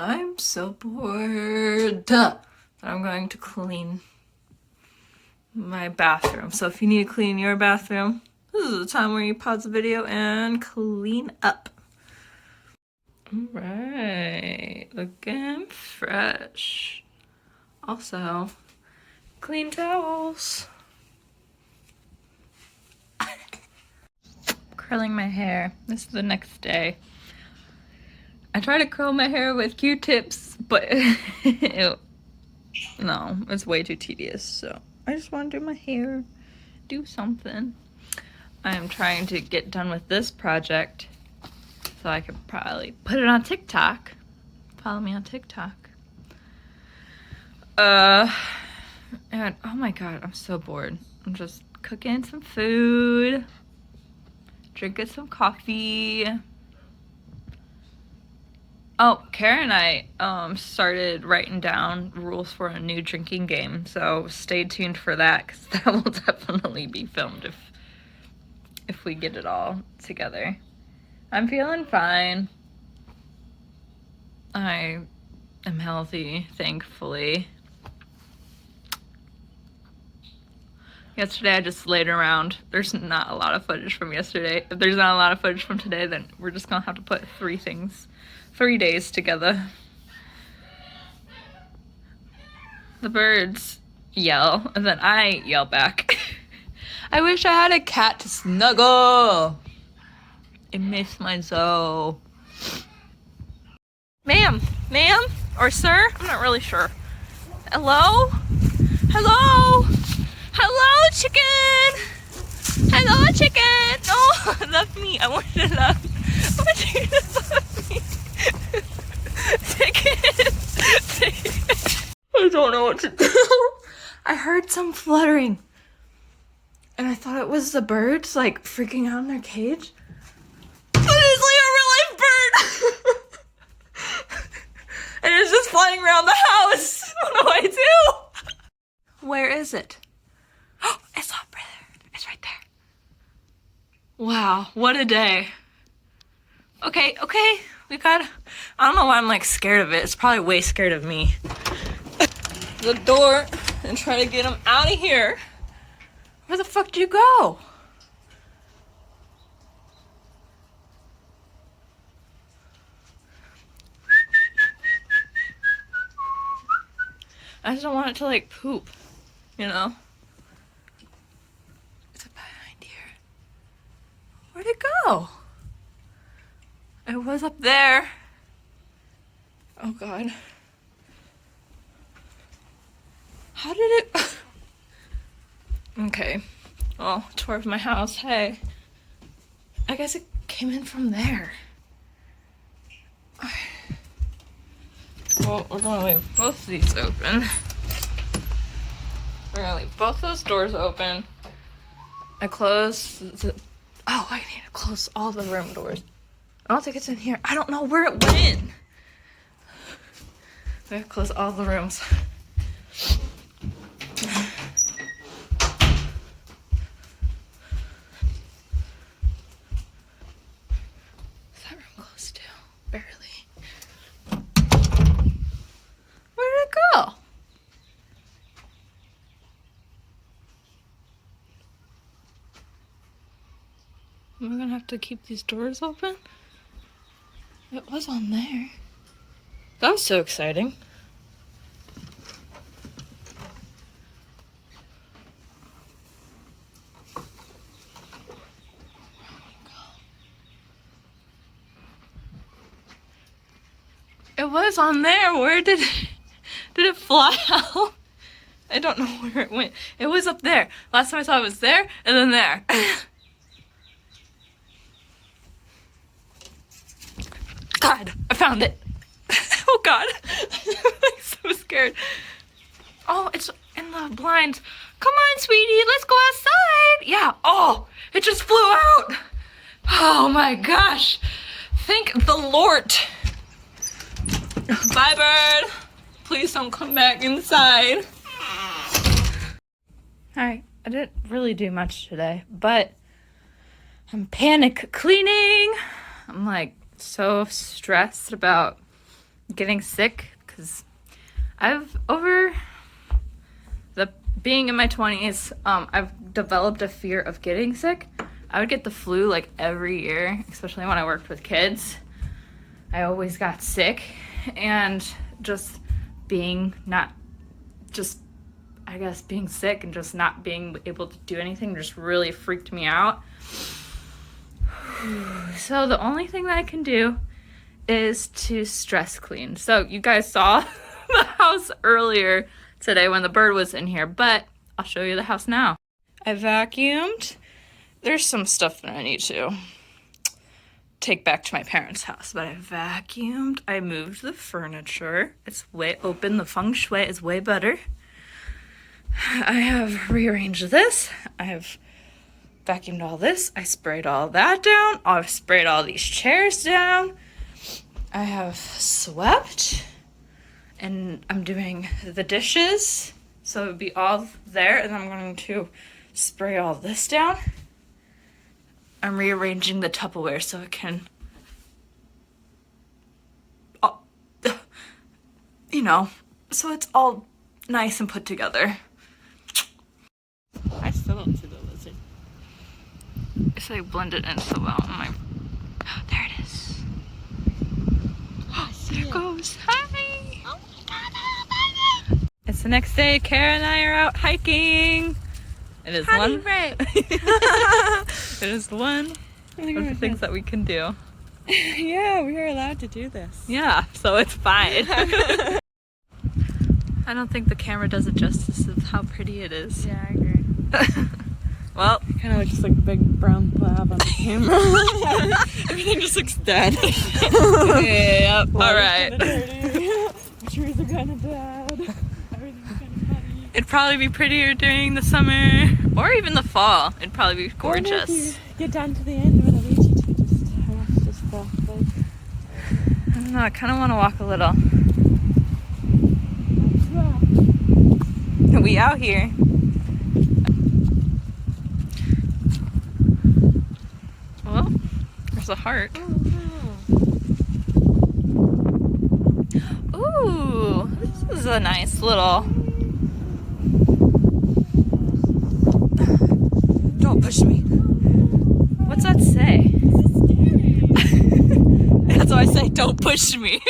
I'm so bored that I'm going to clean my bathroom. So if you need to clean your bathroom, this is the time where you pause the video and clean up. Alright, looking fresh. Also, clean towels. Curling my hair. This is the next day. I try to curl my hair with Q-tips, but no, it's way too tedious. So I just want to do my hair, do something. I'm trying to get done with this project so I could probably put it on TikTok. Follow me on TikTok. And oh my god, I'm so bored. I'm just cooking some food, drinking some coffee. Oh, Kara and I started writing down rules for a new drinking game, so stay tuned for that, because that will definitely be filmed if we get it all together. I'm feeling fine. I am healthy, thankfully. Yesterday I just laid around. There's not a lot of footage from yesterday. If there's not a lot of footage from today, then we're just gonna have to put 3 days together. The birds yell, and then I yell back. I wish I had a cat to snuggle. I miss my Zoe. Ma'am, or sir? I'm not really sure. Hello? Hello? Hello, chicken! Hello, chicken! No, love me. I want you to love. I want you to love me. Chicken! I don't know what to do. I heard some fluttering. And I thought it was the birds, like, freaking out in their cage. But it's like a real life bird! And it's just flying around the house. I don't know what to do. Where is it? Oh, it's up there. It's right there. Wow, what a day. Okay. We got. I don't know why I'm like scared of it. It's probably way scared of me. The door and try to get him out of here. Where the fuck did you go? I just don't want it to like poop, you know? Is it behind here? Where'd it go? It was up there. Oh god. How did it... Okay. Well, tour of my house. Hey. I guess it came in from there. Well, we're gonna leave both these open. We're gonna leave both those doors open. I closed the... Oh, I need to close all the room doors. I don't think it's in here. I don't know where it went. We have to close all the rooms. Is that room closed too? Barely. Where did it go? Am I gonna have to keep these doors open? It was on there. That was so exciting. It was on there. Where did it fly out? I don't know where it went. It was up there. Last time I saw it was there and then there. God, I found it. Oh God. I'm so scared. Oh, it's in the blinds. Come on, sweetie, let's go outside. Yeah, oh, it just flew out. Oh my gosh. Thank the Lord. Bye, bird. Please don't come back inside. Alright, I didn't really do much today, but I'm panic cleaning. I'm like so stressed about getting sick, because over the being in my 20s, I've developed a fear of getting sick. I would get the flu like every year, especially when I worked with kids. I always got sick, and just being sick and just not being able to do anything just really freaked me out. So the only thing that I can do is to stress clean. So you guys saw the house earlier today when the bird was in here, but I'll show you the house now. I vacuumed. There's some stuff that I need to take back to my parents' house, but I vacuumed. I moved the furniture. It's way open. The feng shui is way better. I have rearranged this. I have vacuumed all this. I sprayed all that down. I've sprayed all these chairs down. I have swept, and I'm doing the dishes, so it would be all there, and I'm going to spray all this down. I'm rearranging the Tupperware so it can, so it's all nice and put together. I still don't see the lizard. It's like blended in so well. There it is. There it goes. Hi. Oh my god, It's the next day. Kara and I are out hiking. It is one. It is one of the things that we can do. Yeah, we are allowed to do this. Yeah, so it's fine. I don't think the camera does it justice of how pretty it is. Yeah, I agree. Well, It kind of looks like a big brown blob on the camera. Everything just looks dead. yeah. All right. The trees are kind of dead. Everything's kind of funny. It'd probably be prettier during the summer or even the fall. It'd probably be gorgeous. Or if you get down to the end where the leachy tree just fell. I don't know. I kind of want to walk a little. We out here. Well, there's a heart. Ooh, this is a nice little. Don't push me. What's that say? This is scary. That's why I say don't push me.